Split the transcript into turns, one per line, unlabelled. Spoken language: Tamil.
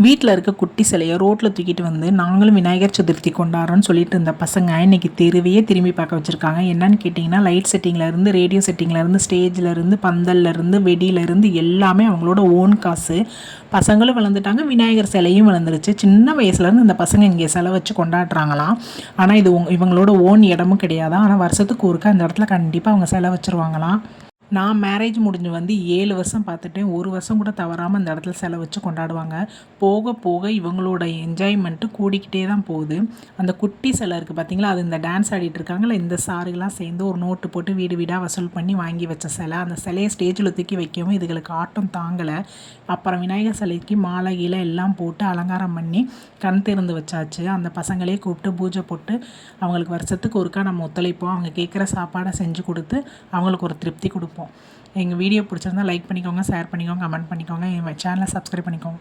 வீட்டில் இருக்க குட்டி சிலையை ரோட்டில் தூக்கிட்டு வந்து நாங்களும் விநாயகர் சதுர்த்தி கொண்டாடுறோன்னு சொல்லிட்டு இருந்த பசங்க இன்னைக்கு தெருவையே திரும்பி பார்க்க வச்சுருக்காங்க. என்னன்னு கேட்டிங்கன்னா, லைட் செட்டிங்லேருந்து, ரேடியோ செட்டிங்லேருந்து, ஸ்டேஜ்லேருந்து, பந்தல்லேருந்து, வெடியிலேருந்து எல்லாமே அவங்களோட ஓன் காசு. பசங்களும் வளர்ந்துட்டாங்க, விநாயகர் சிலையும் வளர்ந்துருச்சு. சின்ன வயசுலேருந்து இந்த பசங்க இங்கே சிலை வச்சு கொண்டாடுறாங்களாம். ஆனால் இது இவங்களோட ஓன் இடமும் கிடையாது. ஆனால் வருஷத்துக்கு ஒருக்கா அந்த இடத்துல கண்டிப்பாக அவங்க சிலை வச்சுருவாங்களாம். நான் மேரேஜ் முடிஞ்சு வந்து 7 வருஷம் பார்த்துட்டேன். ஒரு வருஷம் கூட தவறாமல் அந்த இடத்துல சிலை வச்சு கொண்டாடுவாங்க. போக போக இவங்களோட என்ஜாய்மெண்ட்டு கூடிக்கிட்டே தான் போகுது. அந்த குட்டி சிலை இருக்குது பார்த்தீங்களா, அது இந்த டான்ஸ் ஆடிட்டு இருக்காங்களா, இந்த சாருகெல்லாம் சேர்ந்து ஒரு நோட்டு போட்டு வீடு வீடாக வசூல் பண்ணி வாங்கி வச்ச சிலை. அந்த சிலையை ஸ்டேஜில் தூக்கி வைக்கவும் இதுகளுக்கு ஆட்டம் தாங்கலை. அப்புறம் விநாயகர் சிலைக்கு மாலை கீழே எல்லாம் போட்டு அலங்காரம் பண்ணி கண் திறந்து வச்சாச்சு. அந்த பசங்களே கூப்பிட்டு பூஜை போட்டு அவங்களுக்கு வருஷத்துக்கு ஒருக்கா நம்ம ஒத்துழைப்போம். அவங்க கேட்குற சாப்பாடை செஞ்சு கொடுத்து அவங்களுக்கு ஒரு திருப்தி கொடுப்போம். எங்கள் வீடியோ பிடிச்சிருந்தா லைக் பண்ணிக்கோங்க, ஷேர் பண்ணிக்கோங்க, கமெண்ட் பண்ணிக்கோங்க. என் சேனலை சப்ஸ்கிரைப் பண்ணிக்கோங்க.